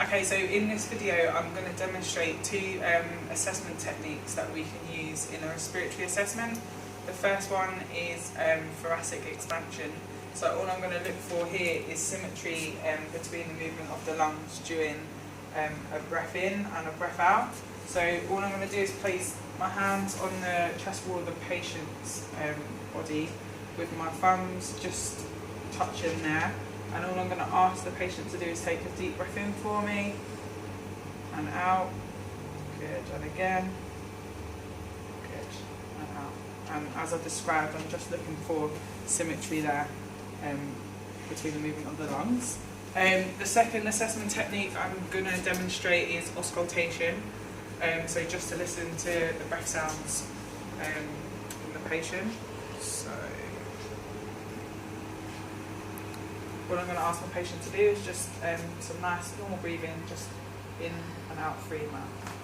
Okay, so in this video I'm going to demonstrate two assessment techniques that we can use in a respiratory assessment. The first one is thoracic expansion. So all I'm going to look for here is symmetry between the movement of the lungs during a breath in and a breath out. So all I'm going to do is place my hands on the chest wall of the patient's body with my thumbs just touching there. And all I'm going to ask the patient to do is take a deep breath in for me and out. Good, and again. Good, and out. And as I've described, I'm just looking for symmetry there between the movement of the lungs. The second assessment technique I'm going to demonstrate is auscultation. So just to listen to the breath sounds in the patient. So what I'm going to ask my patient to do is just some nice normal breathing, just in and out through your mouth.